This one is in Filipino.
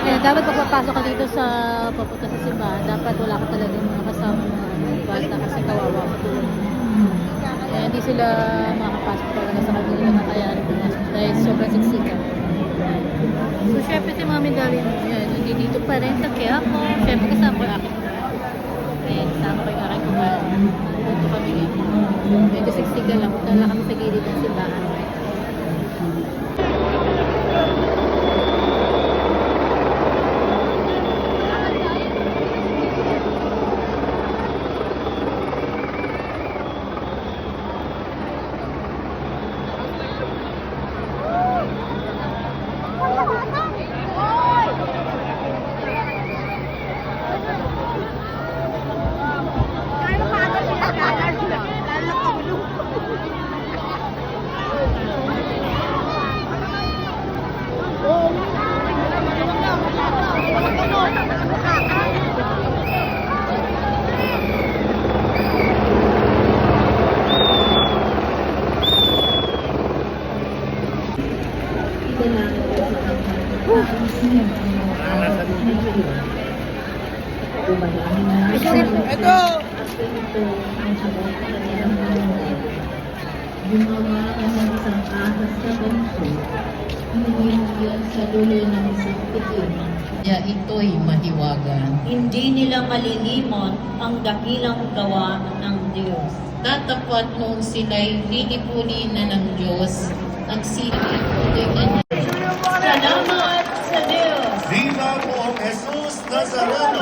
Kaya dapat pagpapasok ka dito sa papunta sa simbahan, dapat wala ka talagang mga kasama mga bata kasi kawawa ka tulad. Kaya hindi sila makapasok talaga sa kanila na kaya dahil sobrang siksikan. So syempre si Mami Darlene, yan, hindi dito pa rin sa Quiapo. Syempre kasama ko yung aking ayan, kasama ko yung aking kumain. Dito kami ngayon. Medyo siksikan lang, punta lang kami sa gilid ng simbahan. Ito! Gumawa ka ng isang ahas sa bangko, hinihintyan sa dulo ng isang tikim. Kaya ito'y mahiwaga. Hindi nila malilimot ang dakilang gawa ng Diyos. Tatapat noong sila'y lilipunin na ng Diyos at sila'y tuloy na niya. Salamat sa Diyos! Viva po, Jesus Nazareno!